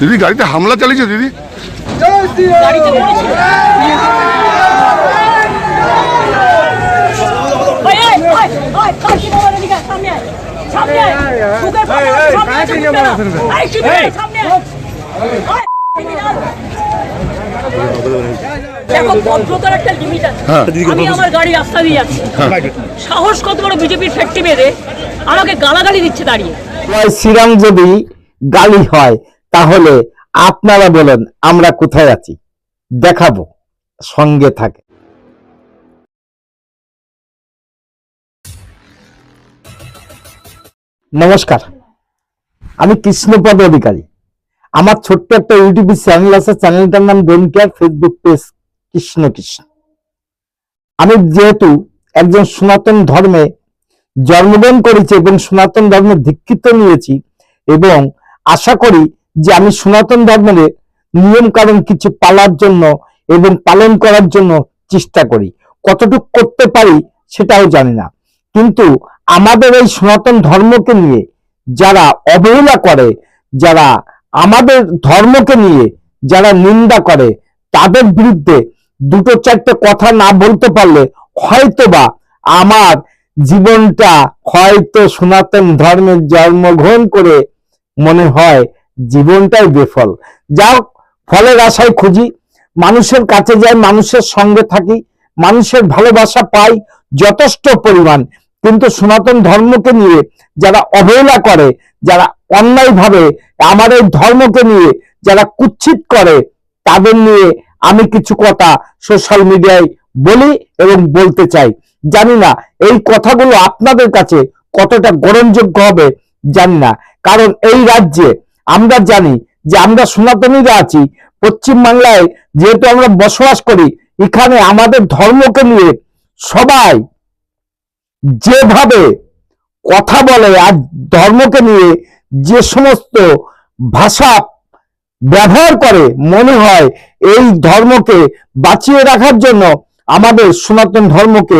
দিদি গাড়িতে হামলা চালিয়েছে দিদি। দেখো, ভদ্রতার একটা লিমিট আছে। আমি আমার গাড়ি রাস্তা দিয়ে যাচ্ছি, সাহস কত বড় বিজেপির ফ্যাক্টরি বেঁধে আমাকে গালাগালি দিচ্ছে দাঁড়িয়ে। শ্রীরাম যদি গালি হয় তাহলে আপনারা বলেন আমরা কোথায় আছি, দেখাবো, সঙ্গে থাকে। নমস্কার, আমি কৃষ্ণপদ অধিকারী। আমার ছোট্ট একটা ইউটিউব চ্যানেল আছে, চ্যানেলটার নাম don't care, Facebook page Krishna Krishna. আমি যেহেতু একজন সনাতন ধর্মে জন্মগ্রহণ করেছি এবং সনাতন ধর্মে দীক্ষিত নিয়েছি, এবং আশা করি যে আমি সনাতন ধর্মের নিয়ম কানুন কিছু পালার জন্য এবং পালন করার জন্য চেষ্টা করি। কতটুকু করতে পারি সেটাও জানি না, কিন্তু আমাদের এই সনাতন ধর্মকে নিয়ে যারা অবহেলা করে, যারা আমাদের ধর্মকে নিয়ে যারা নিন্দা করে, তাদের বিরুদ্ধে দুটো চারটে কথা না বলতে পারলে হয়তোবা আমার জীবনটা হয়তো সনাতন ধর্মের জন্মগ্রহণ করে মনে হয় জীবনটাই বেফল। যাও, ফলের আশায় খুঁজি, মানুষের কাছে যাই, মানুষের সঙ্গে থাকি, মানুষের ভালোবাসা পাই যথেষ্ট পরিমাণ, কিন্তু সনাতন ধর্মকে নিয়ে যারা অবহেলা করে, যারা অন্যায়ভাবে আমার এই ধর্মকে নিয়ে যারা কুৎসিত করে, তাদের নিয়ে আমি কিছু কথা সোশ্যাল মিডিয়ায় বলি এবং বলতে চাই। জানি না এই কথাগুলো আপনাদের কাছে কতটা গ্রহণযোগ্য হবে, জানি না, কারণ এই রাজ্যে আমরা জানি যে আমরা সনাতনীরা আছি, পশ্চিম বাংলায় যেহেতু আমরা বসবাস করি, এখানে আমাদের ধর্মকে নিয়ে সবাই যেভাবে কথা বলে আর ধর্মকে নিয়ে যে সমস্ত ভাষা ব্যবহার করে, মনে হয় এই ধর্মকে বাঁচিয়ে রাখার জন্য আমাদের সনাতন ধর্মকে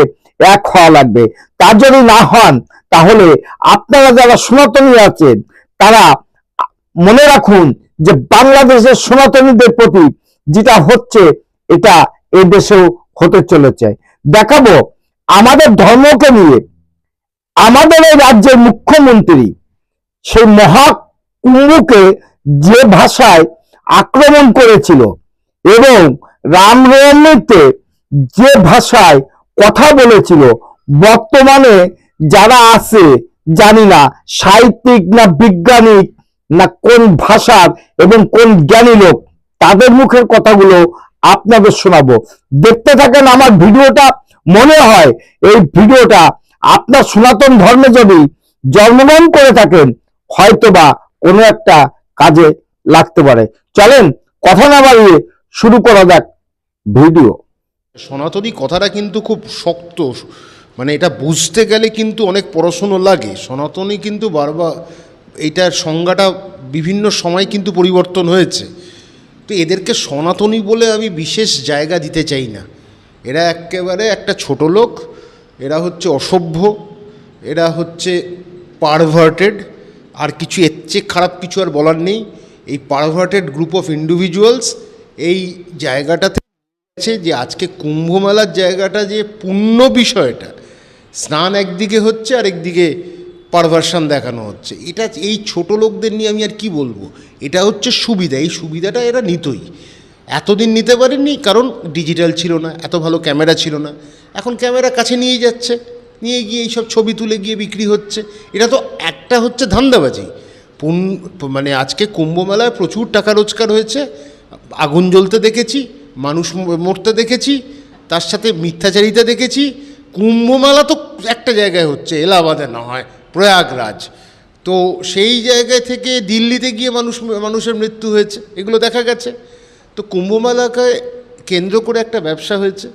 এক হওয়া লাগবে। তা যদি না হন তাহলে আপনারা যারা সনাতনী আছেন তারা মনে রাখুন যে বাংলাদেশের সনাতনীদের প্রতি যেটা হচ্ছে এটা এই দেশেও হতে চলেছে। দেখাবো আমাদের ধর্মকে নিয়ে আমাদের এই রাজ্যের মুখ্যমন্ত্রী সেই মহাকুম্ভকে যে ভাষায় আক্রমণ করেছিল এবং রামনবমীতে যে ভাষায় কথা বলেছিল, বর্তমানে যারা আছে জানি না সাহিত্যিক না বিজ্ঞানিক না কোন ভাষার এবং কোন জ্ঞানী লোক, তাদের মুখের কথাগুলো আপনাদের শোনাবো। দেখতে থাকেন আমার ভিডিওটা। মনে হয় এই ভিডিওটা আপনার সনাতন ধর্মে যদি জন্মগ্রহণ করে থাকেন হয়তোবা কোনো একটা কাজে লাগতে পারে। চলেন কথা না বাড়িয়ে শুরু করা যাক ভিডিও। সনাতনী কথাটা কিন্তু খুব শক্ত, মানে এটা বুঝতে গেলে কিন্তু অনেক পড়াশুনো লাগে। সনাতনী কিন্তু বারবার এইটার সংজ্ঞাটা বিভিন্ন সময় কিন্তু পরিবর্তন হয়েছে। তো এদেরকে সনাতনী বলে আমি বিশেষ জায়গা দিতে চাই না। এরা একেবারে একটা ছোট লোক, এরা হচ্ছে অসভ্য, এরা হচ্ছে পারভার্টেড, আর কিছু এর চেয়ে খারাপ কিছু আর বলার নেই। এই পারভার্টেড গ্রুপ অফ ইন্ডিভিজুয়ালস এই জায়গাটাতে যে আজকে কুম্ভমেলার জায়গাটা যে পূর্ণ বিষয়টা, স্নান একদিকে হচ্ছে আর একদিকে পারভার্সন দেখানো হচ্ছে। এটা এই ছোট লোকদের নিয়ে আমি আর কি বলবো। এটা হচ্ছে সুবিধা, এই সুবিধাটা এরা নিতই। এতদিন নিতে পারেননি কারণ ডিজিটাল ছিল না, এত ভালো ক্যামেরা ছিল না। এখন ক্যামেরা কাছে নিয়ে যাচ্ছে, নিয়ে গিয়ে এইসব ছবি তুলে গিয়ে বিক্রি হচ্ছে। এটা তো একটা হচ্ছে ধান্দাবাজি। মানে আজকে কুম্ভমেলায় প্রচুর টাকা রোজগার হয়েছে, আগুন জ্বলতে দেখেছি, মানুষ মরতে দেখেছি, তার সাথে মিথ্যাচারিতা দেখেছি। কুম্ভমেলা তো একটা জায়গায় হচ্ছে, এলাহাবাদে না হয় প্রয়াগরাজ, তো সেই জায়গায় থেকে দিল্লিতে গিয়ে মানুষের মৃত্যু হয়েছে, এগুলো দেখা গেছে। তো কুম্ভমেলাকে কেন্দ্র করে একটা ব্যবসা হয়েছে,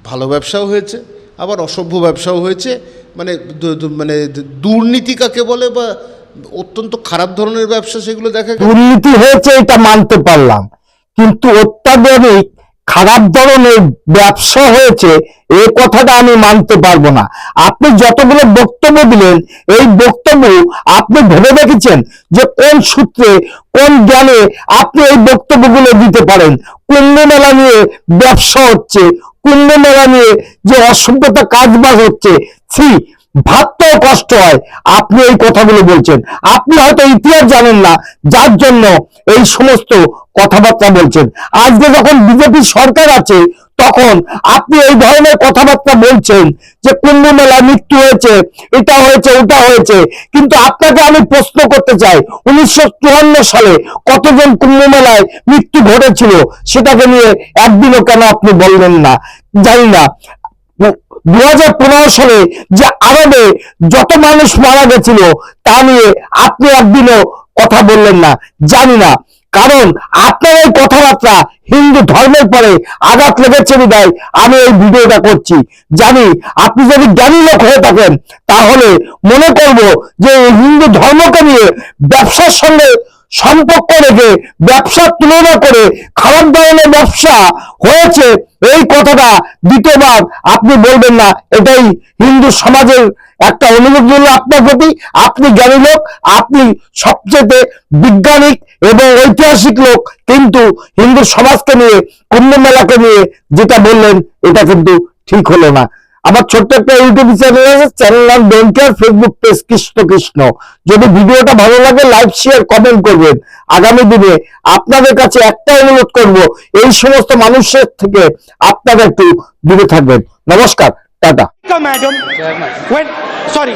ভালো ব্যবসাও হয়েছে আবার অসভ্য ব্যবসাও হয়েছে। মানে মানে দুর্নীতি কাকে বলে বা অত্যন্ত খারাপ ধরনের ব্যবসা, সেগুলো দেখা গেছে। দুর্নীতি হয়েছে এটা মানতে পারলাম, কিন্তু অত্যাধুনিক খারাপ ধরনের ব্যবসা হয়েছে এই কথাটা আমি মানতে পারবো না। আপনি যতগুলো বক্তব্য দিলেন, এই বক্তব্য আপনি ভেবে দেখেছেন যে কোন সূত্রে কোন জ্ঞানে আপনি এই বক্তব্যগুলো দিতে পারেন? কুম্ভ মেলা নিয়ে ব্যবসা হচ্ছে, কুম্ভ মেলা নিয়ে যে অসভ্যতা কাজবাজ হচ্ছে, ভাবতেও কষ্ট হয় আপনি এই কথাগুলো বলছেন। আপনি হয়তো ইতিহাস জানেন না, যার জন্য এই সমস্ত কথাবার্তা বলছেন। আজকে যখন বিজেপি সরকার আছে তখন আপনি এই ধরনের কথাবার্তা বলছেন যে কুম্ভ মেলা মৃত্যু হয়েছে, এটা হয়েছে, ওটা হয়েছে। কিন্তু আপনাকে আমি প্রশ্ন করতে চাই, 1954 সালে কতজন কুম্ভ মেলায় মৃত্যু ঘটেছিল সেটাকে নিয়ে একদিনও কেন আপনি বললেন না? জানি না 2015 সালে যে আরবে যত মানুষ মারা গেছিল তা নিয়ে আপনি একদিনও কথা বললেন না। জানি না, কারণ আপনার এই কথাবার্তা হিন্দু ধর্মের পরে আঘাত লেগেছে বিধায় আমি এই ভিডিওটা করছি। জানি আপনি যদি জ্ঞানী লোক হয়ে থাকেন তাহলে মনে করব যে হিন্দু ধর্মকে নিয়ে ব্যবসার সঙ্গে সম্পর্ক রেখে ব্যবসার তুলনা করে খারাপ ধরনের ব্যবসা হয়েছে এই কথাটা দ্বিতীয়বার আপনি বলবেন না। এটাই হিন্দু সমাজের একটা অনুরোধ হলো আপনার প্রতি। আপনি জ্ঞানী লোক, আপনি সবচেয়ে বিজ্ঞানিক এবং ঐতিহাসিক লোক, কিন্তু হিন্দু সমাজকে নিয়ে কুম্ভ মেলাকে নিয়ে যেটা বললেন এটা কিন্তু ঠিক হলো না। আমার ছোট্ট একটা ইউটিউব চ্যানেল আছে, চ্যানেল নাম don't care, Facebook page Krishna Krishna. যদি ভিডিওটা ভালো লাগে লাইক শেয়ার কমেন্ট করবেন। আগামী দিনে আপনাদের কাছে একটা অনুরোধ করব, এই সমস্ত মানুষের থেকে আপনারা একটু দূরে থাকবেন। নমস্কার, টাটা। Madam, when sorry.